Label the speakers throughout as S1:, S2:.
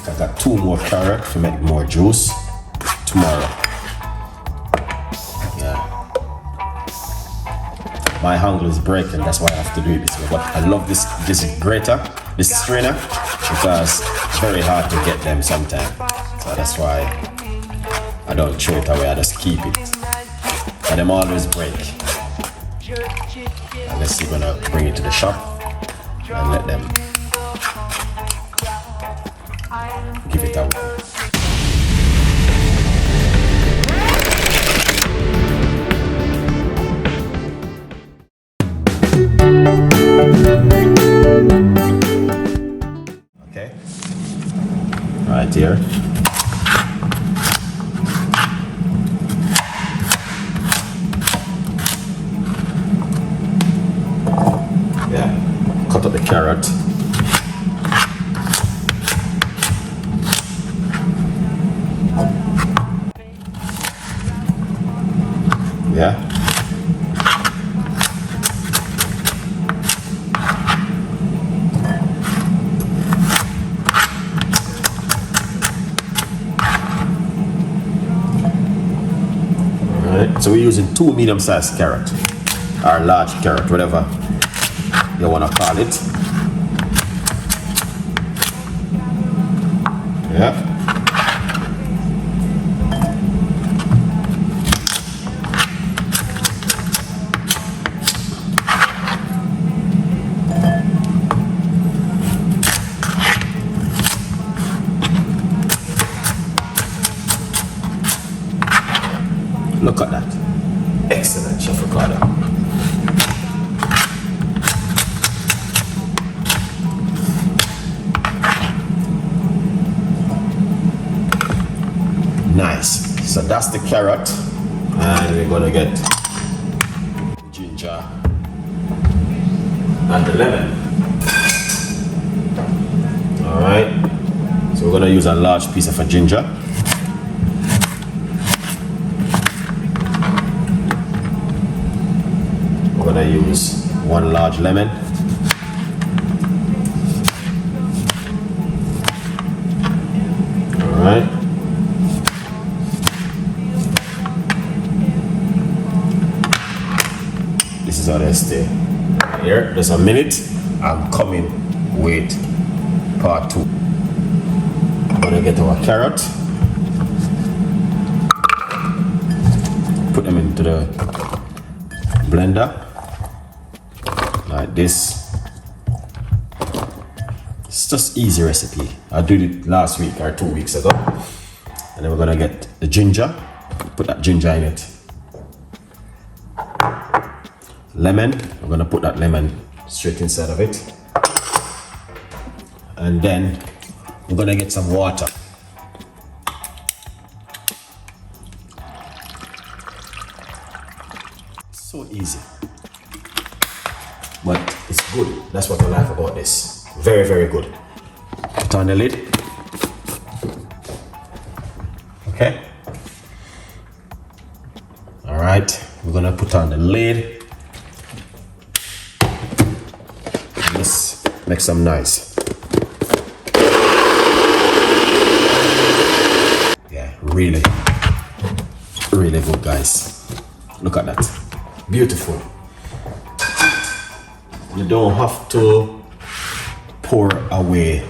S1: I got 2 more carrots to make more juice tomorrow. Yeah. My hunger is breaking, that's why I have to do it this way. But I love this grater, this strainer, because it's very hard to get them sometimes. So that's why I don't throw it away, I just keep it. But them always break. Unless you're gonna bring it to the shop and let them give it away. Okay, right here. Yeah, cut up the carrot. Yeah. Alright, so we're using 2 medium-sized carrot or large carrot, whatever you want to call it. Yeah. Look at that. Excellent, Chef Ricardo. Nice. So that's the carrot. And we're gonna get ginger and the lemon. Alright. So we're gonna use a large piece of a ginger. We're gonna use 1 large lemon. Alright. This is how they stay. Here, just a minute. I'm coming with part 2. I'm gonna get our carrot. Put them into the blender. Like this. It's just easy recipe. I did it last week or 2 weeks ago. And then we're gonna get the ginger. Put that ginger in it. Lemon. We're gonna put that lemon straight inside of it. And then we're gonna get some water. So easy. But it's good. That's what I like about this. Very, very good. Put on the lid. Okay. All right. We're gonna put on the lid. This makes some noise. Yeah, really, really good, guys. Look at that. Beautiful. You don't have to pour away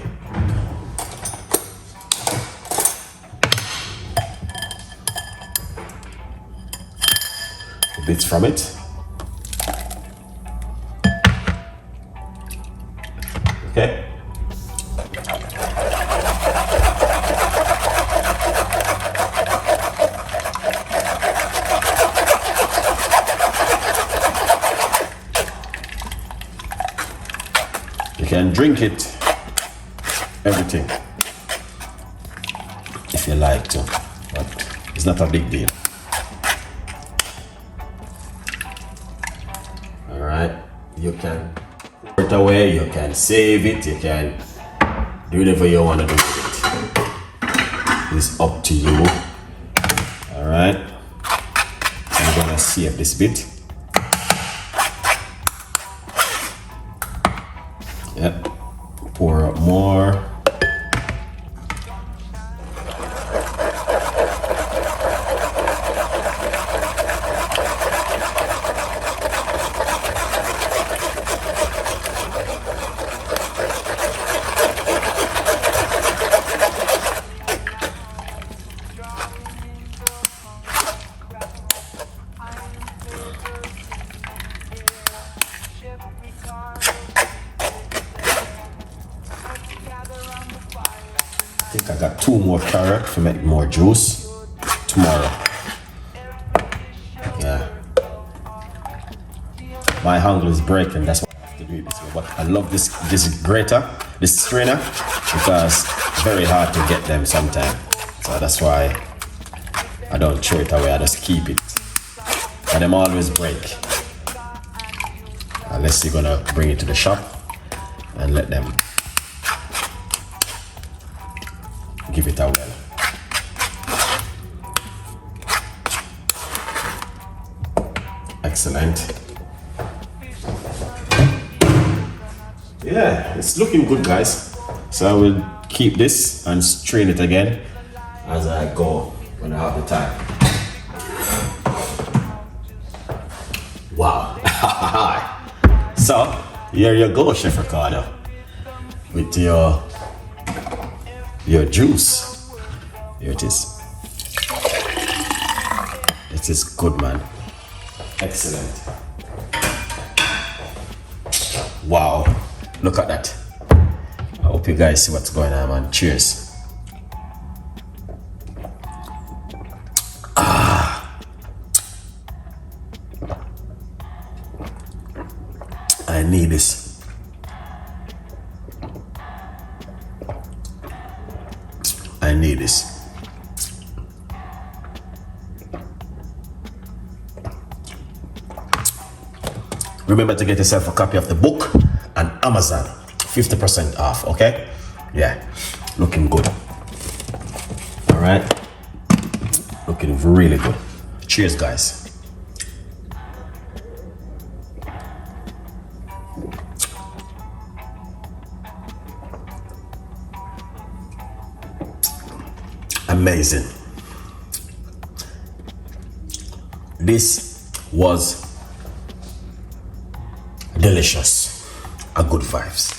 S1: the bits from it. Okay. You can drink it, everything, if you like to, but it's not a big deal. All right, you can put it away, you can save it, you can do whatever you want to do with it. It's up to you. All right, so I'm gonna save this bit. Yep, pour up more. I got 2 more carrots to make more juice tomorrow. Yeah. My hunger is breaking, that's why I have to do it this way. But I love this grater, this strainer, because it's very hard to get them sometimes. So that's why I don't throw it away, I just keep it. And them always break. Unless you're gonna bring it to the shop and let them give it a whirl. Excellent. Yeah, it's looking good, guys. So I will keep this and strain it again as I go when I have the time. Wow. So here you go, Chef Ricardo, with your juice. Here it is. It is good, man. Excellent. Wow, look at that. I hope you guys see what's going on, man. Cheers. I need this. I need this. Remember to get yourself a copy of the book on Amazon. 50% off, okay? Yeah, looking good. All right, looking really good. Cheers, guys. Amazing. This was delicious. A good vibes.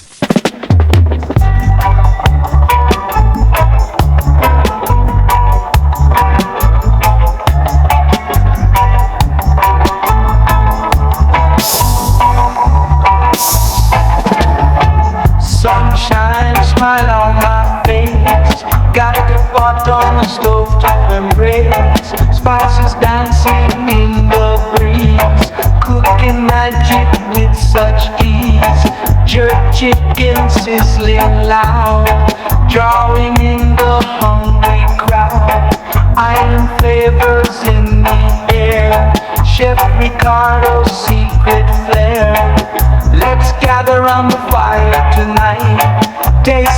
S2: Sunshine, smile on my face. Got the pot on the stove to embrace. Spices dancing in the breeze. Cooking magic with such ease. Jerk chicken sizzling loud. Drawing in the hungry crowd. Iron flavors in the air. Chef Ricardo's secret flair. Let's gather around the fire tonight. Taste